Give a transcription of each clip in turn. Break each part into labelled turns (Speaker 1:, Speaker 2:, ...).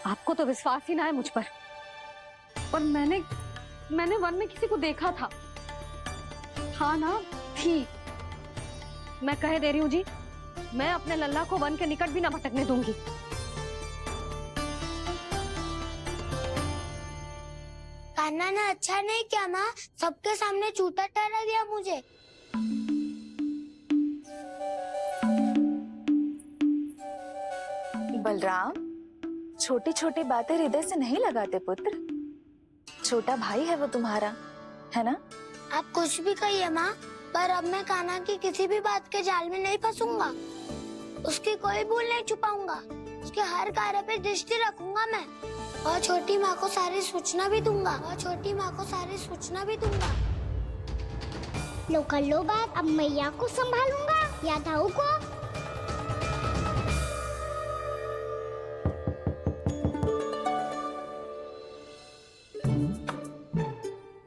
Speaker 1: आपको तो विश्वास ही ना है मुझ पर। और मैंने वन में किसी को देखा था। हाँ ना, थी। मैं कह दे रही हूँ जी, मैं अपने लल्ला को वन के निकट भी ना भटकने दूंगी।
Speaker 2: कान्हा ने अच्छा नहीं किया माँ, सबके सामने झूठा ठहरा दिया मुझे।
Speaker 3: बलराम, छोटी छोटी बातें हृदय से नहीं लगाते पुत्र। छोटा भाई है वो तुम्हारा, है ना?
Speaker 2: आप कुछ भी कहिए माँ, पर अब मैं कान्हा की किसी भी बात के जाल में नहीं फंसूंगा। उसकी कोई भूल नहीं छुपाऊंगा। उसके हर कार्य पे दृष्टि रखूंगा मैं। और छोटी माँ को सारी सूचना भी दूंगा। लो कर लो बात, अब मैया को संभालूंगा या दाऊ को।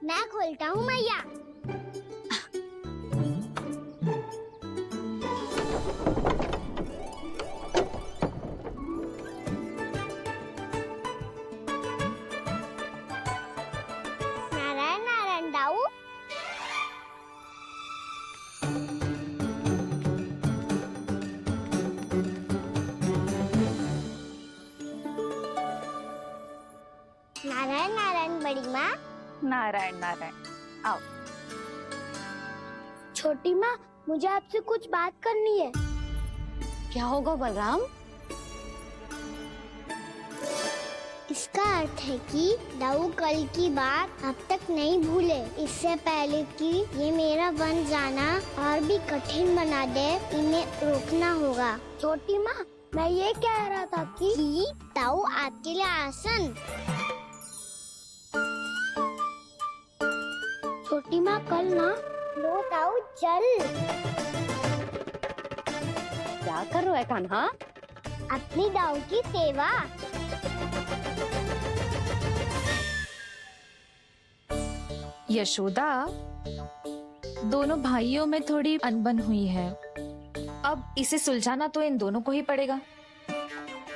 Speaker 2: मैं खोलता हूँ मैया। नारायण नारायण दाऊ। नारायण नारायण बड़ी माँ।
Speaker 3: नारायण नारायण, आओ।
Speaker 2: छोटी माँ, मुझे आपसे कुछ बात करनी है।
Speaker 1: क्या होगा बलराम?
Speaker 2: इसका अर्थ है कि दाऊ कल की बात अब तक नहीं भूले। इससे पहले कि ये मेरा वन जाना और भी कठिन बना दे, इन्हें रोकना होगा। छोटी माँ, मैं ये कह रहा था कि दाऊ आपके लिए आसन। छोटी माँ, कल ना लो दाऊ चल।
Speaker 1: क्या कर रहा है कान्हा?
Speaker 2: अपनी दाऊ की सेवा।
Speaker 3: यशोदा, दोनों भाइयों में थोड़ी अनबन हुई है। अब इसे सुलझाना तो इन दोनों को ही पड़ेगा।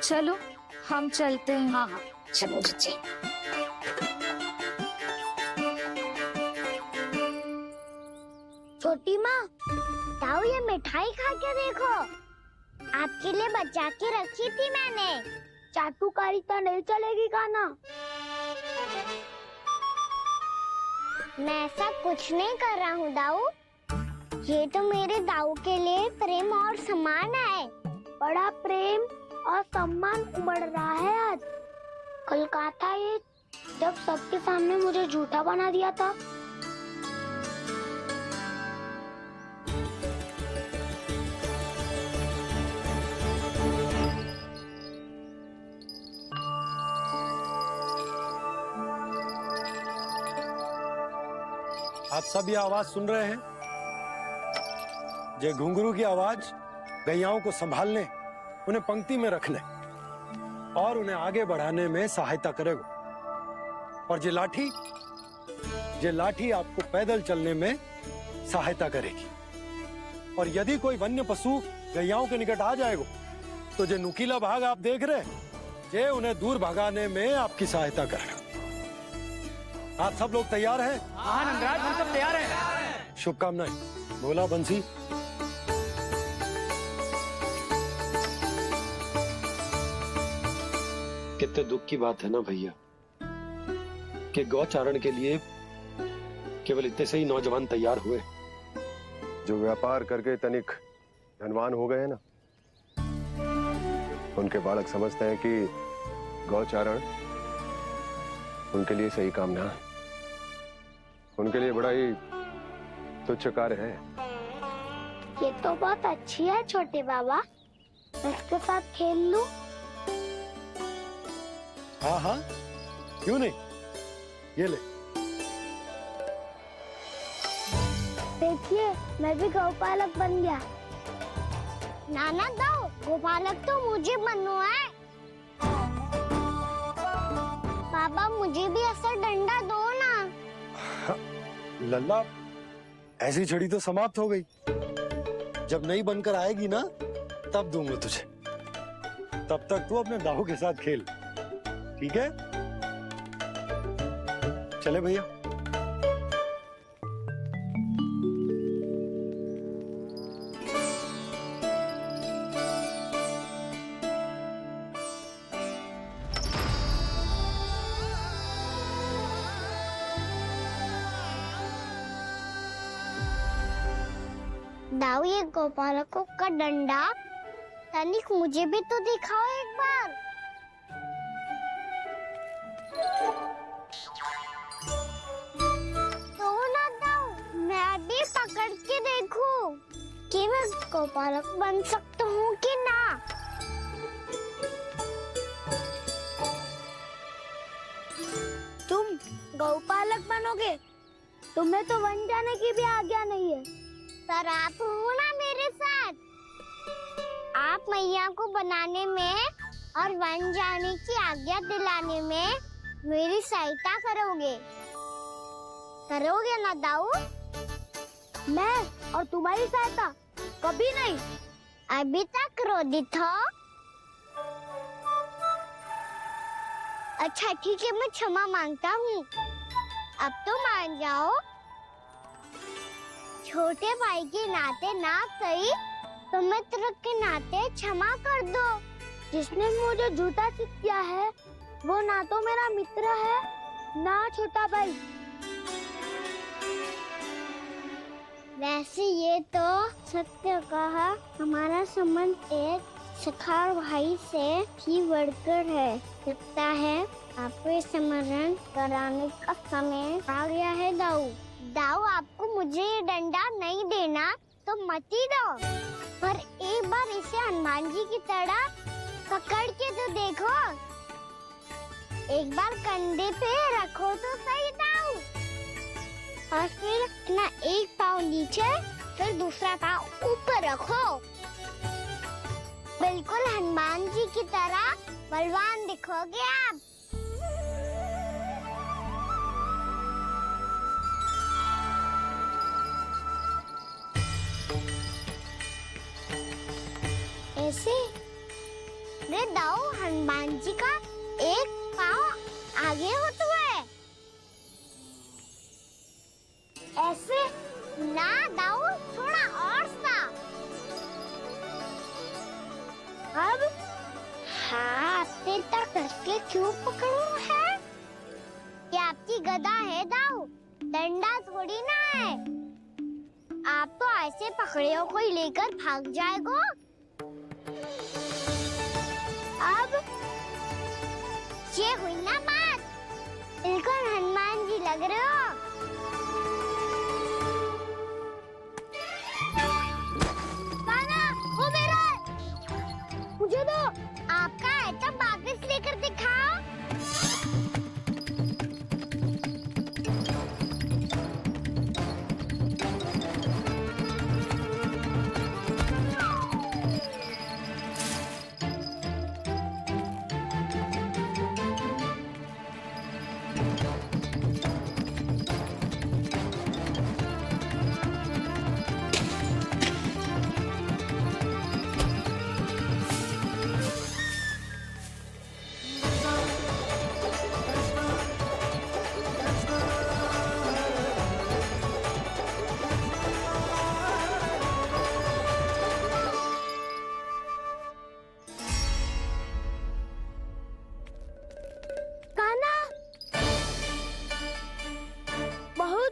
Speaker 3: चलो हम चलते हैं।
Speaker 1: हाँ हाँ, चलो जी।
Speaker 2: छोटी माँ, दाऊ ये मिठाई खा के देखो। आपके लिए बचा के रखी थी मैंने। चाटुकारिता नहीं चलेगी कान्हा। मैं ऐसा कुछ नहीं कर रहा हूँ दाऊ। ये तो मेरे दाऊ के लिए प्रेम और सम्मान है। बड़ा प्रेम और सम्मान उमड़ रहा है आज। कल कहा था ये, जब सबके सामने मुझे झूठा बना दिया था।
Speaker 4: आप सब ये आवाज सुन रहे हैं? ये घुंघरू की आवाज गैयाओं को संभालने, उन्हें पंक्ति में रखने और उन्हें आगे बढ़ाने में सहायता करेगा। और ये लाठी आपको पैदल चलने में सहायता करेगी। और यदि कोई वन्य पशु गैयाओं के निकट आ जाएगा तो जो नुकीला भाग आप देख रहे हैं, ये उन्हें दूर भगाने में आपकी सहायता करेगा। आप सब लोग तैयार हैं?
Speaker 5: हाँ नंदराज, हम सब तैयार हैं।
Speaker 4: शुभकामनाएं। बोला बंसी।
Speaker 6: कितने दुख की बात है ना भैया कि गौचारण के लिए केवल इतने से ही नौजवान तैयार हुए।
Speaker 7: जो व्यापार करके तनिक धनवान हो गए हैं ना, उनके बालक समझते हैं कि गौचारण उनके लिए सही काम ना है। उनके लिए बड़ा ही तुच्छ कार्य है।
Speaker 2: ये तो बहुत अच्छी है छोटे बाबा, इसके साथ खेल लूं?
Speaker 4: हाँ हाँ, क्यों नहीं, ये ले।
Speaker 2: देखिए, मैं भी गौपालक बन गया। नाना दाऊ, गौपालक तो मुझे बनना है। बाबा मुझे भी ऐसा डंडा दो ना।
Speaker 4: लल्ला, ऐसी छड़ी तो समाप्त हो गई। जब नई बनकर आएगी ना, तब दूंगा तुझे। तब तक तू अपने दाऊ के साथ खेल। ठीक है? चले भैया।
Speaker 2: दाऊ, ये गोपालकों का डंडा तनिक मुझे भी तो दिखाओ एक बार। तो ना दाऊ, मैं भी पकड़ के देखूं कि मैं गोपालक बन सकता हूँ कि ना। तुम गौपालक बनोगे? तुम्हें तो वन जाने की भी आज्ञा नहीं है। पर आप हो ना मेरे साथ। आप मैया को बनाने में और वन जाने की आज्ञा दिलाने में मेरी सहायता करोगे ना दाऊ? मैं और तुम्हारी सहायता कभी नहीं। अभी तक क्रोधित हो? अच्छा ठीक है, मैं क्षमा मांगता हूँ। अब तो मान जाओ। छोटे भाई के नाते ना सही तो मित्र के नाते क्षमा कर दो। जिसने मुझे झूठा सिखाया है वो ना तो मेरा मित्र है ना छोटा भाई। वैसे ये तो सत्य कहा, हमारा संबंध एक सखार भाई से भी बढ़कर है। लगता है आपको स्मरण कराने का समय आ गया है दाऊ। दाऊ, आपको मुझे ये डंडा नहीं देना तो मत ही दो, पर एक बार इसे हनुमान जी की तरह पकड़ के तो देखो। एक बार कंधे पे रखो तो सही दाऊ, और फिर अपना एक पाँव नीचे फिर दूसरा पाँव ऊपर रखो। बिल्कुल हनुमान जी की तरह बलवान दिखोगे आप। ऐसे रे दाऊ, हनुमान जी का एक पाँव आगे होता है। ऐसे ना दाऊ, थोड़ा और सा। अब हाथ पे तक कसके क्यों पकड़ो है? ये आपकी गदा है दाऊ, डंडा थोड़ी ना है। आप तो ऐसे पकड़ियों को ही लेकर भाग जाएगो। अब ये हुई ना बात, बिल्कुल हनुमान जी लग रहे हो। कान्हा, वो मेरा है। मुझे दो। आपका है तो वापस लेकर दिखाओ।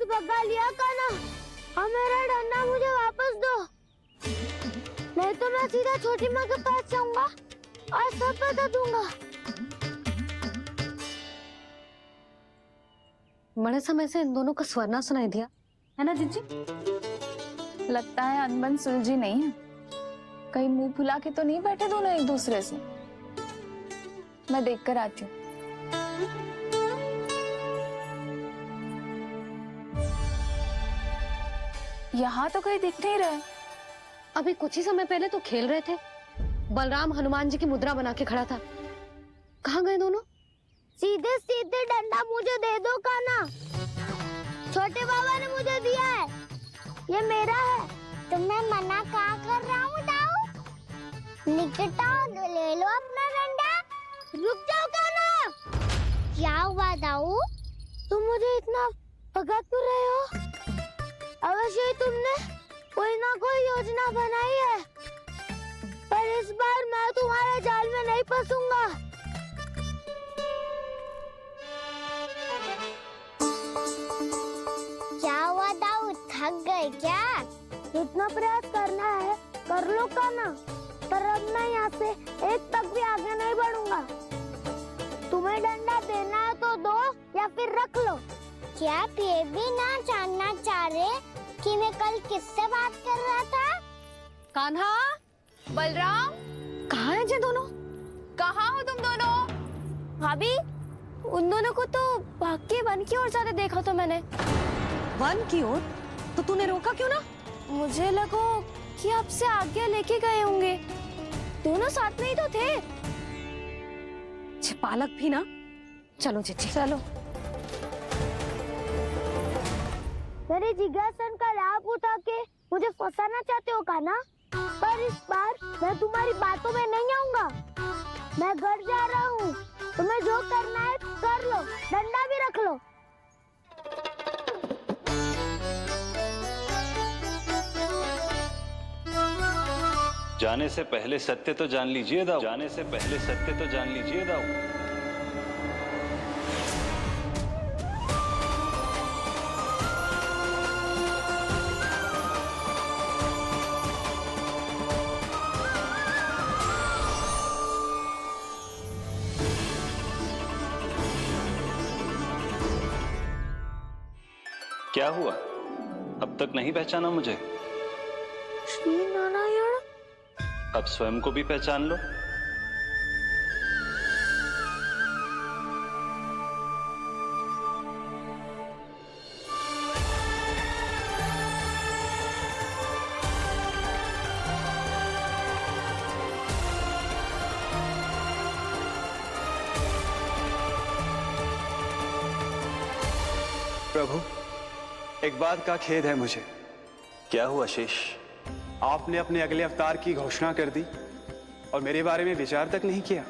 Speaker 2: भगा लिया कान्हा, अब मेरा डंडा मुझे वापस दो, नहीं तो मैं सीधा छोटी माँ के पास जाऊंगा और सब बता दूंगा।
Speaker 1: बड़े समय से इन दोनों का स्वर ना सुनाई दिया है ना जीजी?
Speaker 3: लगता है अनबन सुलझी नहीं है। कहीं मुंह फुला के तो नहीं बैठे दोनों एक दूसरे से। मैं देख कर आती हूँ। यहाँ तो कहीं दिख नहीं रहा।
Speaker 1: अभी कुछ ही समय पहले तो खेल रहे थे। बलराम हनुमान जी की मुद्रा बना के खड़ा था। कहाँ गए दोनों?
Speaker 2: सीधे सीधे डंडा मुझे दे दो कान्हा, छोटे बाबा ने मुझे दिया है, ये मेरा है। तो मैं मना कहाँ कर रहा हूँ दाऊ? निकट आओ, ले लो अपना डंडा। रुक जाओ कान्हा। क्या हुआ दाऊ? तुम मुझे इतना भगा क्यों रहे हो? अवश्य ही तुमने कोई ना कोई योजना बनाई है, पर इस बार मैं तुम्हारे जाल में नहीं फंसूंगा। क्या हुआ दाऊ, थक गए क्या? इतना प्रयास करना है कर लो का ना, पर अब मैं यहाँ से एक तक भी आगे नहीं बढ़ूंगा। तुम्हें डंडा देना है तो दो या फिर रख लो। क्या आप ये भी ना जानना चाह रहे कि मैं कल किससे बात कर रहा था?
Speaker 1: कान्हा,
Speaker 3: बलराम,
Speaker 1: कहाँ है ये दोनों?
Speaker 3: कहाँ हो तुम दोनों?
Speaker 1: भाभी, उन दोनों को तो भाग के वन की ओर जाते देखा तो मैंने। वन की ओर? तो तूने रोका क्यों ना? मुझे लगा कि आपसे आज्ञा लेके गए होंगे। दोनों साथ में ही तो थे। पालक भी ना। चलो चिट्ठी, चलो।
Speaker 2: मेरे जिज्ञासन का लाभ उठा के मुझे फंसाना चाहते हो का ना? पर इस बार मैं तुम्हारी बातों में नहीं आऊंगा। मैं घर जा रहा हूँ, तुम्हें जो करना है कर लो, डंडा भी रख लो।
Speaker 8: जाने से पहले सत्य तो जान लीजिए दाऊ, जाने से पहले सत्य तो जान लीजिए दाऊ। क्या हुआ, अब तक नहीं पहचाना मुझे?
Speaker 2: श्री नारायण।
Speaker 8: अब स्वयं को भी पहचान लो।
Speaker 5: प्रभु, एक बात का खेद है मुझे।
Speaker 8: क्या हुआ शेष?
Speaker 5: आपने अपने अगले अवतार की घोषणा कर दी और मेरे बारे में विचार तक नहीं किया।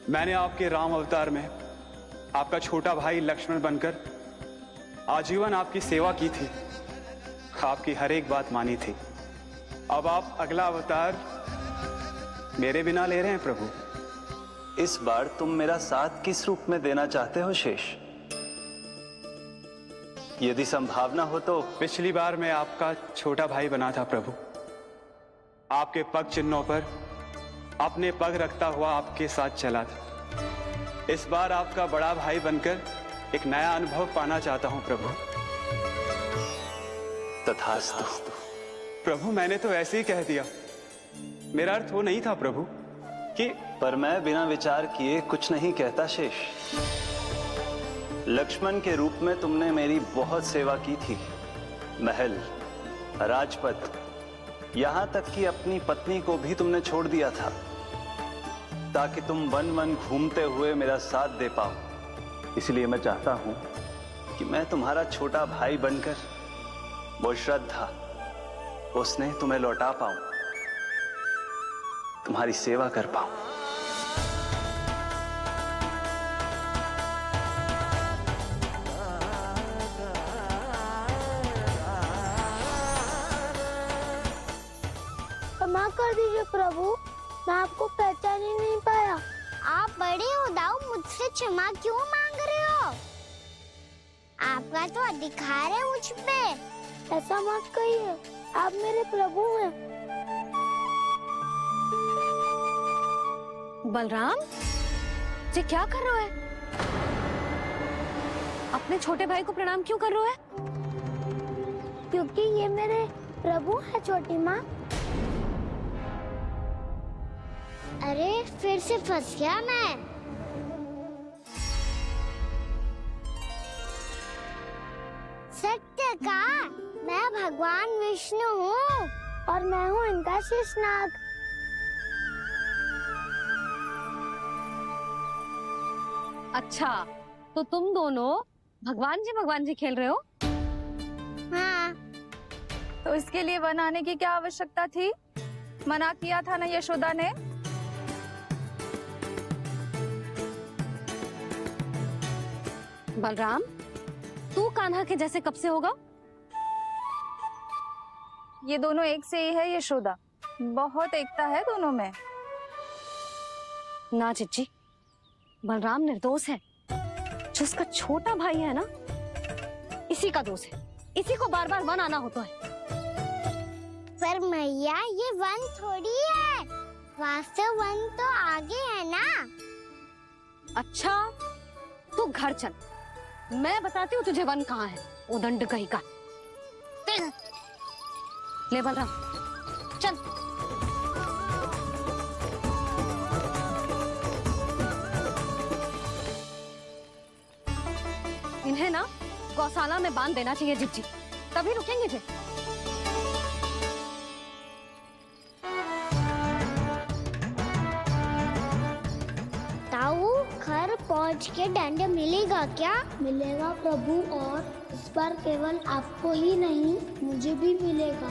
Speaker 5: मैंने आपके राम अवतार में आपका छोटा भाई लक्ष्मण बनकर आजीवन आपकी सेवा की थी, आपकी हर एक बात मानी थी। अब आप अगला अवतार मेरे बिना ले रहे हैं प्रभु।
Speaker 8: इस बार तुम मेरा साथ किस रूप में देना चाहते हो शेष? यदि संभावना हो तो।
Speaker 5: पिछली बार मैं आपका छोटा भाई बना था प्रभु, आपके पग चिन्हों पर अपने पग रखता हुआ आपके साथ चला था। इस बार आपका बड़ा भाई बनकर एक नया अनुभव पाना चाहता हूं प्रभु।
Speaker 8: तथास्तु।
Speaker 5: प्रभु, मैंने तो ऐसे ही कह दिया, मेरा अर्थ वो नहीं था प्रभु कि।
Speaker 8: पर मैं बिना विचार किए कुछ नहीं कहता शेष। लक्ष्मण के रूप में तुमने मेरी बहुत सेवा की थी। महल, राजपथ, यहां तक कि अपनी पत्नी को भी तुमने छोड़ दिया था ताकि तुम वन वन घूमते हुए मेरा साथ दे पाओ। इसलिए मैं चाहता हूं कि मैं तुम्हारा छोटा भाई बनकर वो श्रद्धा, वो स्नेह तुम्हें लौटा पाऊं, तुम्हारी सेवा कर पाऊं।
Speaker 2: क्षमा कर दीजिए प्रभु, मैं आपको पहचान ही नहीं पाया। आप बड़े हो दाऊ, मुझसे क्षमा क्यों मांग रहे हो? आपका तो अधिकार है मुझ पे। ऐसा मत कहिए, आप मेरे प्रभु हैं।
Speaker 1: बलराम, ये क्या कर रहा है? अपने छोटे भाई को प्रणाम क्यों कर रहा है?
Speaker 2: क्योंकि ये मेरे प्रभु है छोटी माँ। अरे फिर से फंस गया मैं। सत्य का, मैं भगवान विष्णु हूँ और मैं हूँ इनका शेषनाग।
Speaker 1: अच्छा, तो तुम दोनों भगवान जी खेल रहे हो?
Speaker 2: हाँ।
Speaker 3: तो इसके लिए वन आने की क्या आवश्यकता थी? मना किया था ना यशोदा ने?
Speaker 1: बलराम, तू कान्हा के जैसे कब से होगा?
Speaker 3: ये दोनों एक से ही है यशोदा, बहुत एकता है दोनों में।
Speaker 1: ना चिच्ची, बलराम निर्दोष है। जो उसका छोटा भाई है ना, इसी का दोष है। इसी को बार बार वन आना होता है।
Speaker 2: पर मैया ये वन थोड़ी है, वास्तव वन तो आगे है ना।
Speaker 1: अच्छा, तू घर चल, मैं बताती हूँ तुझे वन कहाँ है। उदंड कहीं का। ले बलराम, चल। इन्हें ना गौशाला में बांध देना चाहिए जिज्जी, तभी रुकेंगे फिर।
Speaker 2: ताऊ, घर पहुंच के दंड मिलेगा क्या? मिलेगा प्रभु, और इस बार केवल आपको ही नहीं मुझे भी मिलेगा।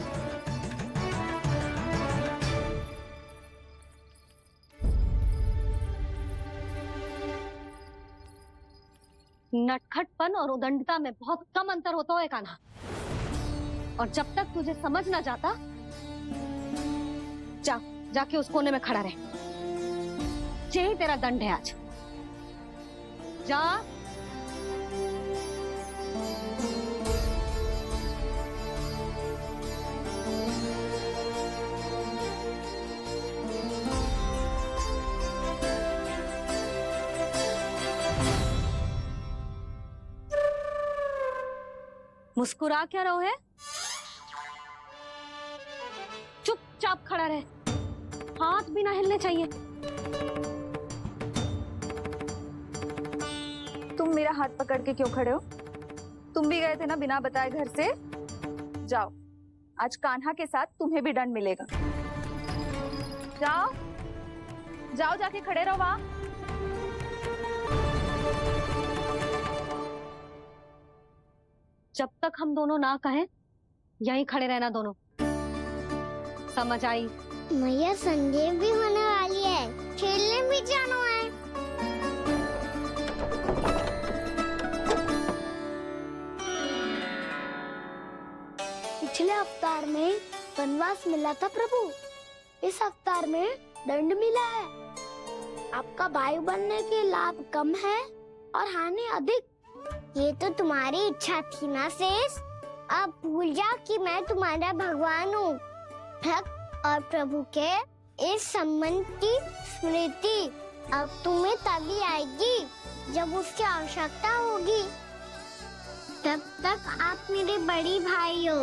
Speaker 1: नटखटपन और उदंडता में बहुत कम अंतर होता है कान्हा, और जब तक तुझे समझ ना जाता, जाके उस कोने में खड़ा रहे। यही तेरा दंड है आज। जा। मुस्कुरा क्या रहो है? चुपचाप खड़ा रहे, हाथ भी ना हिलने चाहिए।
Speaker 3: तुम मेरा हाथ पकड़ के क्यों खड़े हो? तुम भी गए थे ना बिना बताए घर से। जाओ, आज कान्हा के साथ तुम्हें भी दंड मिलेगा। जाओ जाओ, जाके खड़े रहो वहां।
Speaker 1: जब तक हम दोनों ना कहें, यहीं खड़े रहना दोनों। समझ आई?
Speaker 2: मैया, संडे भी होने वाली है, खेलने भी जाना है। पिछले अवतार में वनवास मिला था प्रभु, इस अवतार में दंड मिला है। आपका भाई बनने के लाभ कम है और हानि अधिक। ये तो तुम्हारी इच्छा थी ना शेष। अब भूल जा कि मैं तुम्हारा भगवान हूँ। भक्त और प्रभु के इस संबंध की स्मृति अब तुम्हें तभी आएगी जब उसकी आवश्यकता होगी। तब तक आप मेरे बड़ी भाई हो,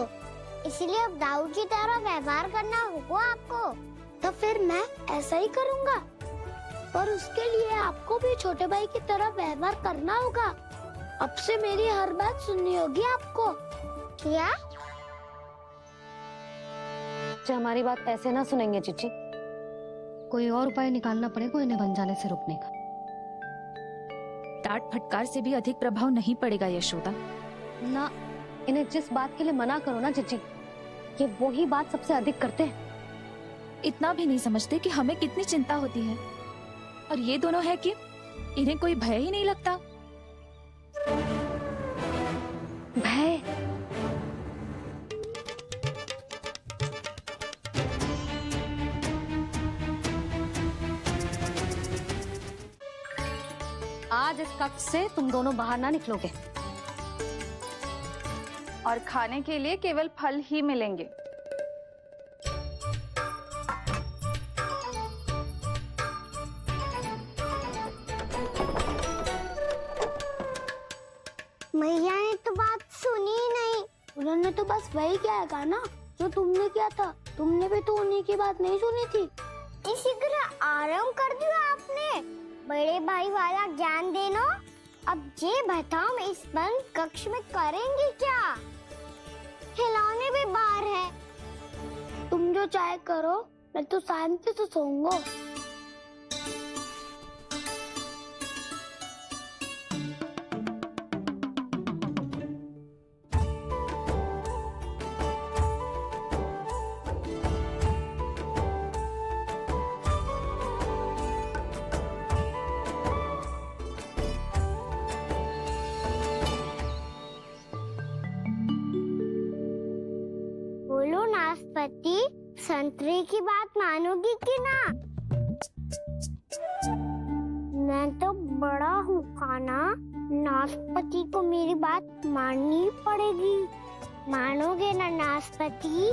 Speaker 2: इसलिए अब दाऊ की तरह व्यवहार करना होगा आपको। तो फिर मैं ऐसा ही करूँगा, पर उसके लिए आपको भी छोटे भाई की तरह व्यवहार करना होगा। अब से मेरी हर बात सुननी होगी आपको। क्या?
Speaker 1: जो हमारी बात ऐसे ना सुनेंगे चिच्ची, कोई और उपाय निकालना पड़ेगा इन्हें बन जाने से रुकने का।
Speaker 3: डांट फटकार से भी अधिक प्रभाव नहीं पड़ेगा यशोदा।
Speaker 1: ना, इन्हें जिस बात के लिए मना करो ना चिच्ची, ये वही बात सबसे अधिक करते हैं।
Speaker 3: इतना भी नहीं समझते कि हमें कितनी चिंता होती है, और ये दोनों है कि इन्हें कोई भय ही नहीं लगता।
Speaker 1: भय? आज इस कक्ष से तुम दोनों बाहर ना निकलोगे,
Speaker 3: और खाने के लिए केवल फल ही मिलेंगे।
Speaker 2: मैया ने तो बात सुनी ही नहीं। उन्होंने तो बस वही किया ना जो तुमने किया था। तुमने भी तो उन्हीं की बात नहीं सुनी थी। इसी तरह आराम कर दिया आपने। बड़े भाई वाला ज्ञान देना। अब ये बताओ, मैं इस बंद कक्ष में करेंगे क्या? खिलौने भी बाहर है। तुम जो चाहे करो, मैं तो शांति से सोऊंगा। संतरे की बात मानोगी कि ना? मैं तो बड़ा हूँ काना, नाशपाती को मेरी बात माननी ही पड़ेगी। मानोगे ना नाशपाती?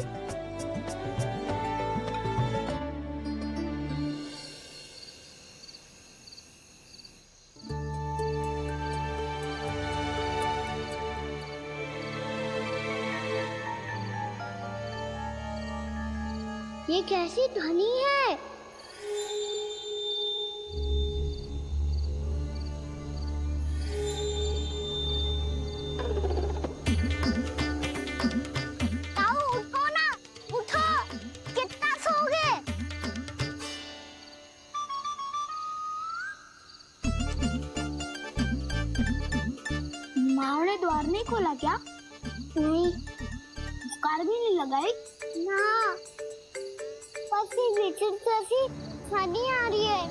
Speaker 2: ये कैसी ध्वनि है? ताऊ उठो ना, उठो, कितना सोओगे? माँ ने द्वार नहीं खोला क्या? नहीं। कार भी नहीं लगाई? ना। विचित्र सी ध्वनि आ रही है।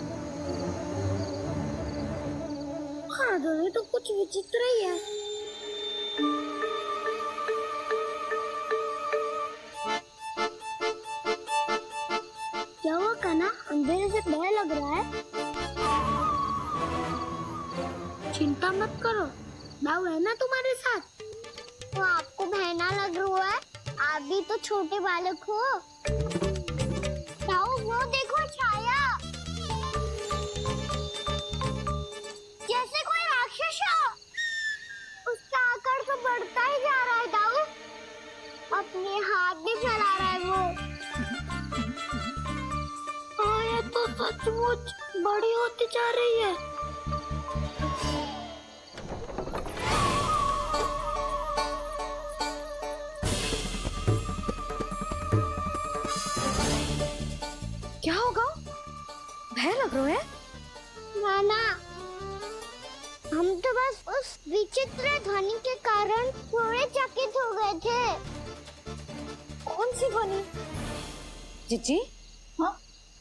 Speaker 2: हाँ ध्वनि तो कुछ विचित्र ही है। क्या हुआ काना, अंधेरे से भय लग रहा है? चिंता मत करो, दाऊ है ना तुम्हारे साथ। तो आपको भय ना लग रहा है? आप भी तो छोटे बालक हो। वो देखो छाया, जैसे कोई राक्षस हो। उसका आकार तो बढ़ता ही जा रहा है दाऊ, अपने हाथ भी फैला रहा है वो। ये तो सचमुच बड़ी होती जा रही है।
Speaker 1: क्या होगा? भय लग रहा है?
Speaker 2: नाना, हम तो बस उस विचित्र ध्वनि के कारण थोड़े चकित हो गए थे।
Speaker 1: कौन सी ध्वनि? जीजी, हाँ,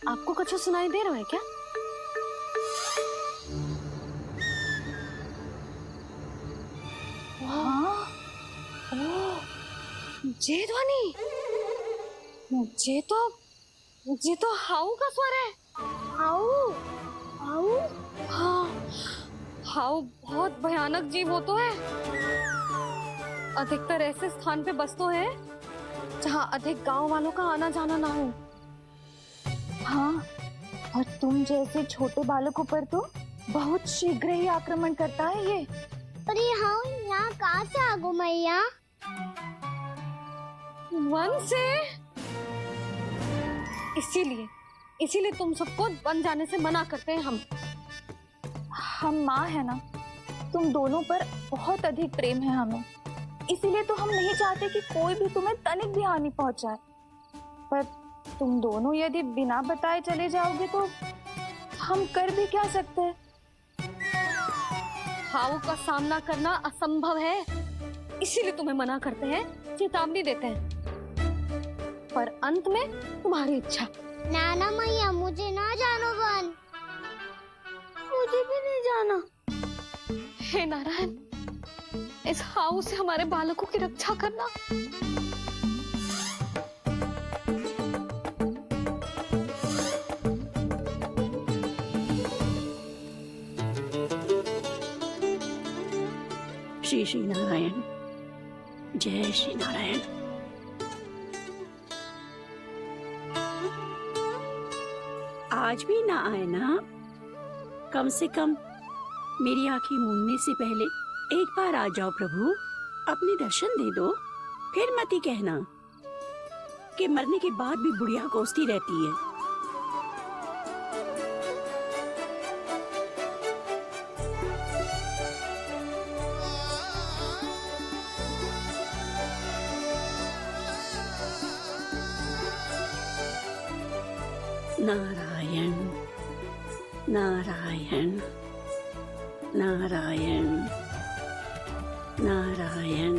Speaker 1: आपको कुछ सुनाई दे रहा है क्या? हाँ, ओह, ये ध्वनि, ये तो हाउ का स्वर है।
Speaker 2: हाउ? हाउ?
Speaker 1: हाँ, हाउ बहुत भयानक जीव हो तो है। अधिकतर ऐसे स्थान पे बसते हैं जहाँ अधिक गांव वालों का आना जाना ना हो।
Speaker 3: हाँ, और तुम जैसे छोटे बालकों पर तो बहुत शीघ्र ही आक्रमण करता है ये।
Speaker 2: पर ये हाउ यहाँ कहाँ से आ गो मैया?
Speaker 1: वन से। इसीलिए तुम सबको वन जाने से मना करते हैं
Speaker 3: हम माँ है ना, तुम दोनों पर बहुत अधिक प्रेम है हमें, इसीलिए तो हम नहीं चाहते कि कोई भी तुम्हें तनिक भी हानि पहुंचाए। पर तुम दोनों यदि बिना बताए चले जाओगे तो हम कर भी क्या सकते हैं?
Speaker 1: हाउ का सामना करना असंभव है, इसीलिए तुम्हें मना करते हैं, चेतावनी देते हैं। पर अंत में तुम्हारी इच्छा।
Speaker 2: नाना मैया, मुझे ना जानो वन। मुझे भी नहीं जाना।
Speaker 1: हे नारायण, इस हाउ से हमारे बालकों की रक्षा करना।
Speaker 9: श्री श्री नारायण, जय श्री नारायण। आज भी ना आए ना? कम से कम मेरी आंखें मूंदने से पहले एक बार आ जाओ प्रभु, अपने दर्शन दे दो। फिर मत ही कहना कि मरने के बाद भी बुढ़िया कोसती रहती है। नारायण नारायण नारायण नारायण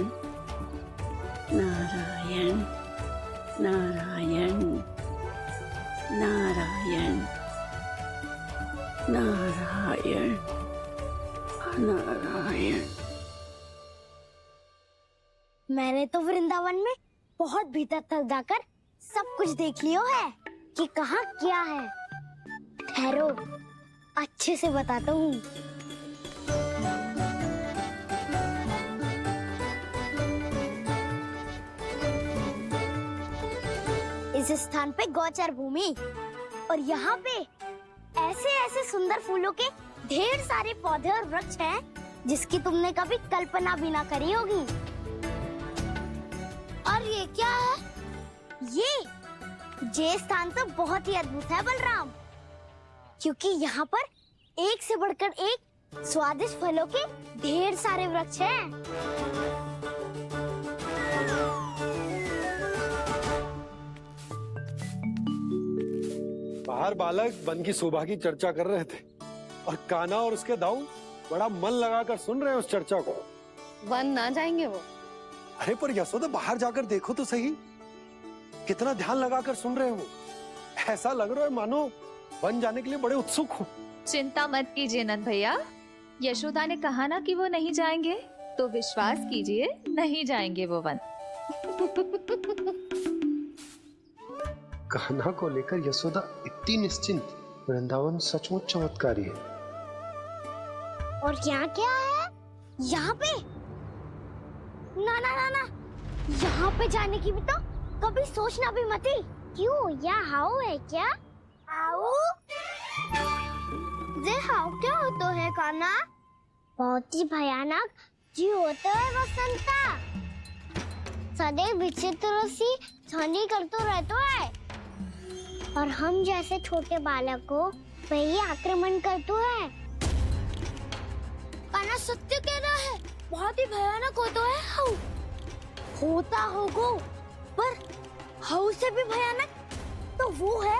Speaker 9: नारायण नारायण नारायण नारायण नारायण।
Speaker 2: मैंने तो वृंदावन में बहुत भीतर तक जाकर सब कुछ देख लियो है कि कहाँ क्या है? ठहरो, अच्छे से बताता हूँ। इस स्थान पे गौचर भूमि और यहाँ पे ऐसे ऐसे सुंदर फूलों के ढेर सारे पौधे और वृक्ष हैं जिसकी तुमने कभी कल्पना भी ना करी होगी। और ये क्या है? ये स्थान तो बहुत ही अद्भुत है बलराम, क्योंकि यहाँ पर एक से बढ़कर एक स्वादिष्ट फलों के ढेर सारे वृक्ष हैं।
Speaker 4: बाहर बालक वन की शोभा की चर्चा कर रहे थे और कान्हा और उसके दाऊ बड़ा मन लगाकर सुन रहे हैं उस चर्चा को।
Speaker 1: वन ना जाएंगे वो?
Speaker 4: अरे पर यशोदा, बाहर जाकर देखो तो सही, कितना ध्यान लगाकर सुन रहे हो। ऐसा लग रहा है मानो वन जाने के लिए बड़े उत्सुक हो।
Speaker 3: चिंता मत कीजिए नंद भैया, यशोदा ने कहा ना कि वो नहीं जाएंगे, तो विश्वास कीजिए नहीं जाएंगे वो वन।
Speaker 7: कान्हा को लेकर यशोदा इतनी निश्चिंत, वृंदावन सचमुच चमत्कारी है।
Speaker 2: और यहाँ क्या है? यहाँ पे ना ना ना ना, यहाँ पे जाने की भी तो कभी सोचना भी मत ही। क्यों, यहाँ हाउ है क्या? हाउ? ये हाउ क्या होता है कान्हा? बहुत ही भयानक जी होता है वसंता। सदैव विचित्र सी ध्वनि करते रहता है और हम जैसे छोटे बालक को वही आक्रमण करते हैं। कान्हा सत्य कह रहा है, बहुत ही भयानक होता है हाउ। होता होगा, पर हाउ से भी भयानक तो वो है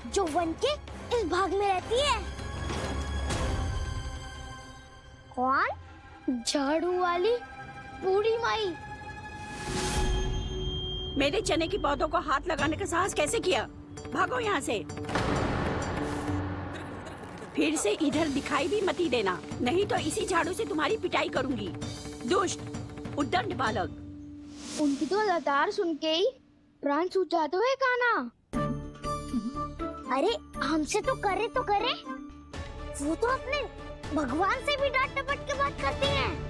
Speaker 2: जो वन के इस भाग में रहती है। कौन? झाड़ू वाली बूढ़ी माई।
Speaker 9: मेरे चने की पौधों को हाथ लगाने का साहस कैसे किया? भागो यहाँ से। फिर से इधर दिखाई भी मत ही देना, नहीं तो इसी झाड़ू से तुम्हारी पिटाई करूंगी। दुष्ट, उद्दंड बालक।
Speaker 2: उनकी तो लतार सुन के ही प्राण छूट जाते हुए कान्हा। अरे हमसे तो करे, वो तो अपने भगवान से भी डांट डपट के बात करती हैं।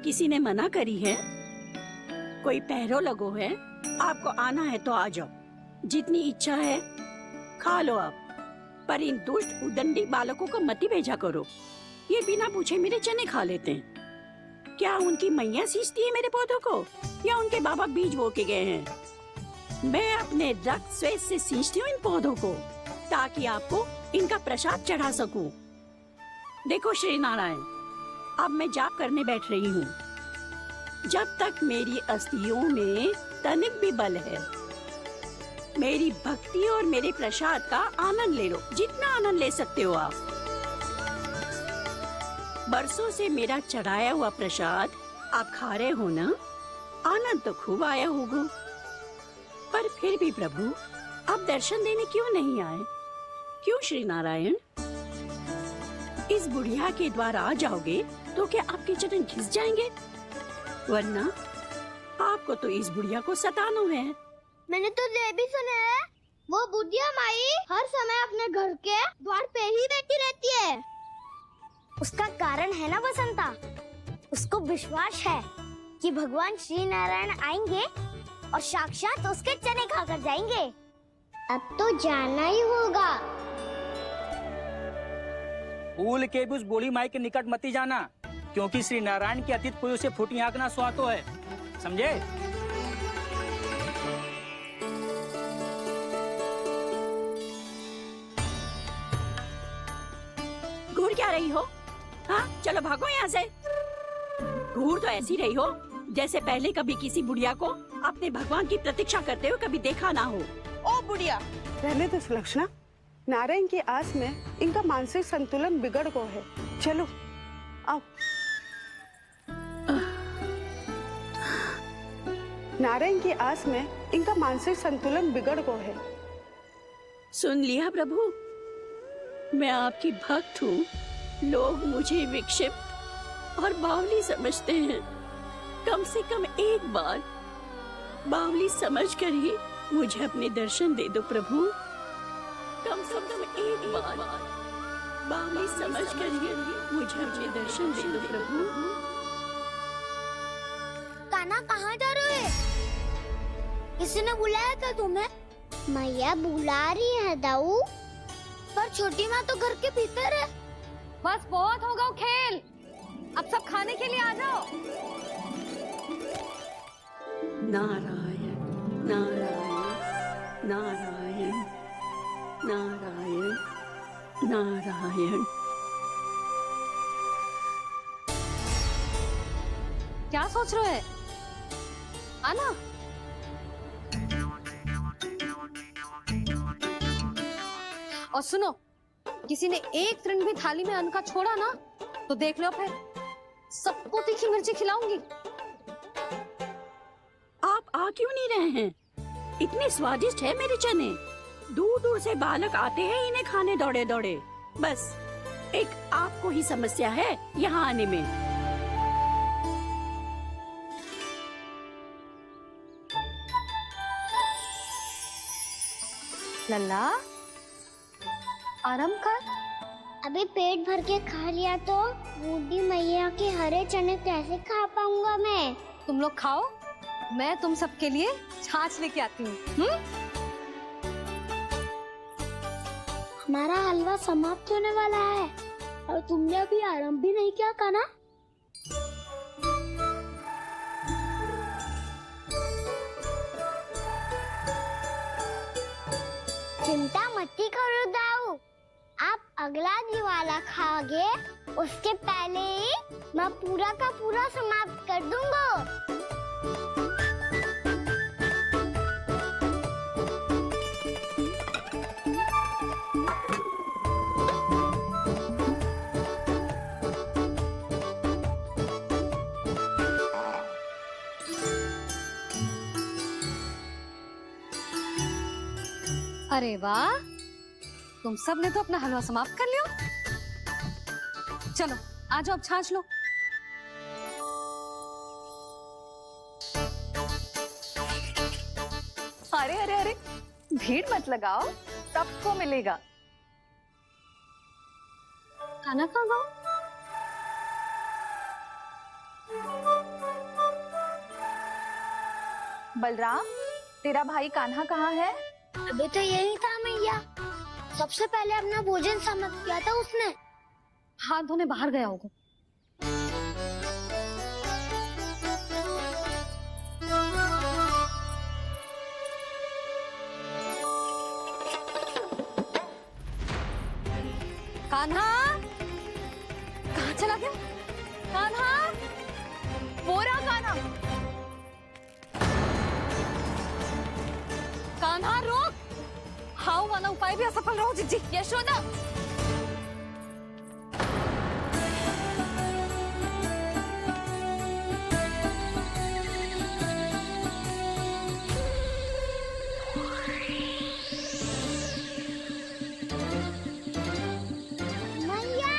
Speaker 9: किसी ने मना करी है? कोई पहरो लगो है? आपको आना है तो आ जाओ, जितनी इच्छा है खा लो आप, पर इन दुष्ट उदंडी बालकों को मत ही भेजा करो। ये बिना पूछे मेरे चने खा लेते हैं। क्या उनकी मैया सींचती है मेरे पौधों को, या उनके बाबा बीज बो के गए हैं? मैं अपने रक्त स्वेद से सींचती हूँ इन पौधों को, ताकि आपको इनका प्रसाद चढ़ा सकूं। देखो श्री नारायण, अब मैं जाप करने बैठ रही हूँ। जब तक मेरी अस्थियों में तनिक भी बल है, मेरी भक्ति और मेरे प्रसाद का आनंद ले लो, जितना आनंद ले सकते हो आप। बरसों से मेरा चढ़ाया हुआ प्रसाद आप खा रहे हो ना, आनंद तो खूब आया होगा। पर फिर भी प्रभु, आप दर्शन देने क्यों नहीं आए? क्यों श्री नारायण? इस बुढ़िया के द्वार आ जाओगे तो क्या आपके चरण घिस जाएंगे? वरना आपको तो इस बुढ़िया को सताना है।
Speaker 2: मैंने तो ये भी सुना है, वो बुढ़िया माई हर समय अपने घर के द्वार पे ही बैठी रहती है। उसका कारण है ना बसंता, उसको विश्वास है कि भगवान श्री नारायण आएंगे और साक्षात उसके चने खाकर जाएंगे। अब तो जाना ही होगा।
Speaker 10: भूल के भी उस बूढ़ी माई के निकट मत ही जाना, क्योंकि श्री नारायण की अतीत पुरुष से फूटी आंकना स्वातो है, समझे?
Speaker 9: घूर क्या रही हो? हाँ, चलो भागो यहाँ से। घूर तो ऐसी रही हो जैसे पहले कभी किसी बुढ़िया को अपने भगवान की प्रतीक्षा करते हुए कभी देखा ना हो।
Speaker 11: ओ बुढ़िया, पहले तो सुलक्षणा, नारायण की आस में इनका मानसिक संतुलन बिगड़ गया है। चलो आओ। नारायण की आस में इनका मानसिक संतुलन बिगड़ गया है।
Speaker 9: सुन लिया प्रभु, मैं आपकी भक्त हूँ। लोग मुझे विक्षिप्त और बावली समझते हैं। कम से कम एक बार बावली समझकर ही मुझे अपने दर्शन दे दो प्रभु। कम से कम एक बार बावली समझकर ही मुझे अपने दर्शन दे दो प्रभु।
Speaker 2: कान्हा कहाँ जा रहे हो? किसी ने बुलाया था तुम्हें? मैया बुला रही है दाऊ। पर छोटी माँ तो घर के भीतर है।
Speaker 1: बस बहुत होगा वो खेल, अब सब खाने के लिए आ जाओ।
Speaker 9: नारायण नारायण नारायण नारायण नारायण।
Speaker 1: क्या सोच रहे हैं? आना। और सुनो, किसी ने एक तृण भी थाली में अन्न का छोड़ा ना तो देख लो, फिर सबको तीखी मिर्ची खिलाऊंगी।
Speaker 9: आप आ क्यों नहीं रहे हैं? इतने स्वादिष्ट है मेरे चने। दूर दूर से बालक आते हैं इन्हें खाने दौड़े दौड़े। बस एक आपको ही समस्या है यहाँ आने में।
Speaker 1: लल्ला, आराम कर।
Speaker 2: अभी पेट भर के खा लिया तो बूढ़ी मैया के हरे चने कैसे खा पाऊंगा मैं?
Speaker 1: तुम लोग खाओ, मैं तुम सबके लिए छाछ लेके आती हूँ।
Speaker 2: हमारा हलवा समाप्त होने वाला है और तुमने अभी आराम भी नहीं किया कान्हा। चिंता मत करो दाऊ, आप अगला दिवाला खाओगे उसके पहले ही मैं पूरा का पूरा समाप्त कर दूंगा।
Speaker 1: अरे वाह, तुम सब ने तो अपना हलवा समाप्त कर लिया। चलो आ जाओ, अब छाछ लो।
Speaker 3: अरे अरे अरे, भीड़ मत लगाओ, सबको मिलेगा।
Speaker 1: खाना खा गो।
Speaker 3: बलराम, तेरा भाई कान्हा कहाँ है?
Speaker 2: अभी तो यही था मैया, सबसे पहले अपना भोजन समाप्त किया था उसने।
Speaker 1: हाथ धोने बाहर गया होगा। कान्हा कहाँ चला गया? कान्हा,
Speaker 3: वो रहा कान्हा।
Speaker 1: कान्हा रोक! हाउ वाला उपाय भी असफल रहो जिज्जी।
Speaker 3: यशोदा,
Speaker 2: मैया,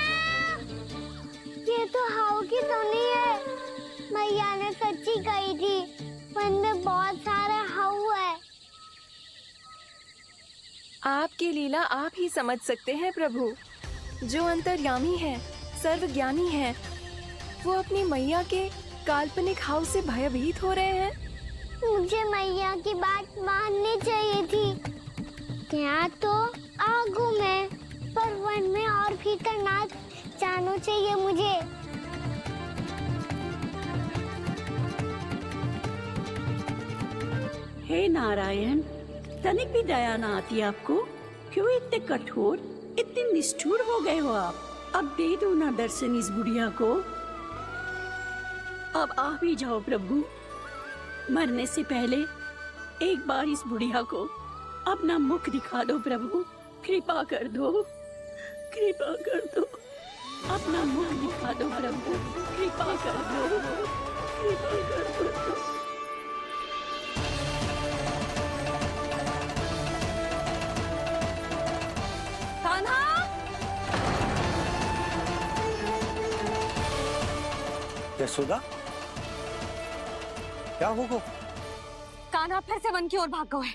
Speaker 2: ये तो हाउ की धुनी है। मैया ने सच्ची कही थी, वन में बहुत सारे हाउ है।
Speaker 12: आपकी लीला आप ही समझ सकते हैं प्रभु। जो अंतर्यामी है, सर्वज्ञानी है, वो अपनी मैया के काल्पनिक हाव से भयभीत हो रहे हैं।
Speaker 2: मुझे मैया की बात माननी चाहिए थी। यहाँ तो आगू में, पर वन में और भीतर ना जाना चाहिए मुझे।
Speaker 9: हे नारायण, तनिक भी दया ना आती आपको? क्यों इतने कठोर, इतने निष्ठुर हो गए हो आप? अब दे दो ना दर्शन इस बुढ़िया को। अब आ भी जाओ प्रभु। मरने से पहले एक बार इस बुढ़िया को अपना मुख दिखा दो प्रभु। कृपा कर दो, कृपा कर दो। अपना मुख दिखा दो प्रभु, कृपा कर दो, कृपा कर दो।
Speaker 4: यशोदा, क्या होगा?
Speaker 1: कान्हा फिर से वन की ओर भाग गए।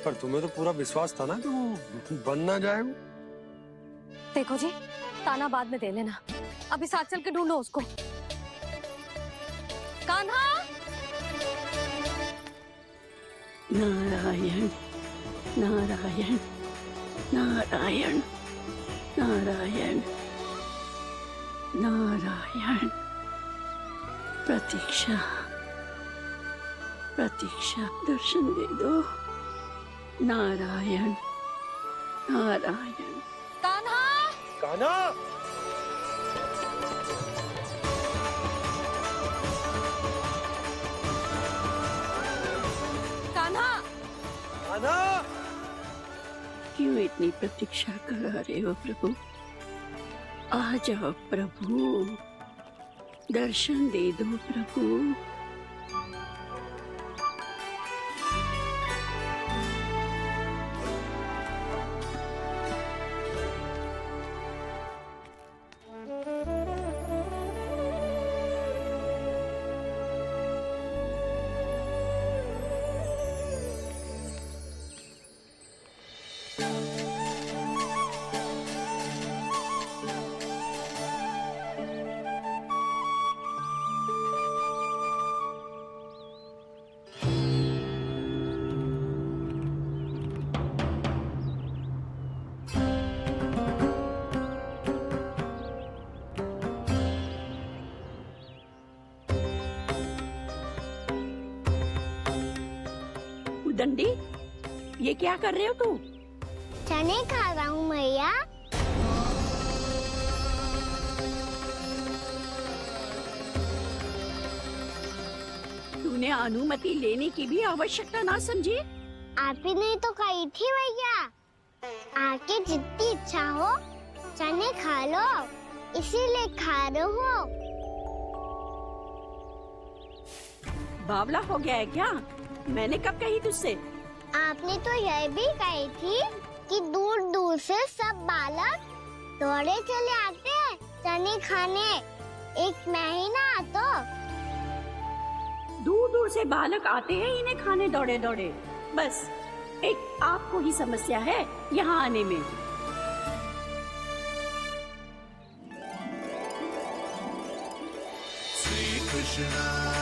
Speaker 4: पर तुम्हें तो पूरा विश्वास था ना कि वो बन ना जाए। वो
Speaker 1: देखो जी, ताना बाद में दे लेना, अभी साथ चल के ढूंढो उसको। कान्हा!
Speaker 9: नारायण नारायण नारायण नारायण नारायण। प्रतीक्षा प्रतीक्षा, दर्शन दे दो। नारायण नारायण।
Speaker 1: कान्हा!
Speaker 4: कान्हा!
Speaker 1: कान्हा!
Speaker 4: कान्हा!
Speaker 9: क्यों इतनी प्रतीक्षा करा रहे हो प्रभु? आ जाओ प्रभु, दर्शन दे दो प्रभु। दंडी, ये क्या कर रहे हो तू?
Speaker 2: चने खा रहा हूँ मैया।
Speaker 9: तूने अनुमति लेने की भी आवश्यकता ना समझी?
Speaker 2: आप ही ने तो कही थी भैया, आके जितनी इच्छा हो चने खा लो, इसीलिए खा रहे हो।
Speaker 9: बावला हो गया है क्या? मैंने कब कही तुझसे?
Speaker 2: आपने तो यह भी कही थी कि दूर दूर से सब बालक दौड़े चले आते हैं चने खाने, एक महीना तो
Speaker 9: दूर दूर से बालक आते हैं इन्हें खाने दौड़े दौड़े। बस एक आपको ही समस्या है यहाँ आने में।
Speaker 13: श्री कृष्ण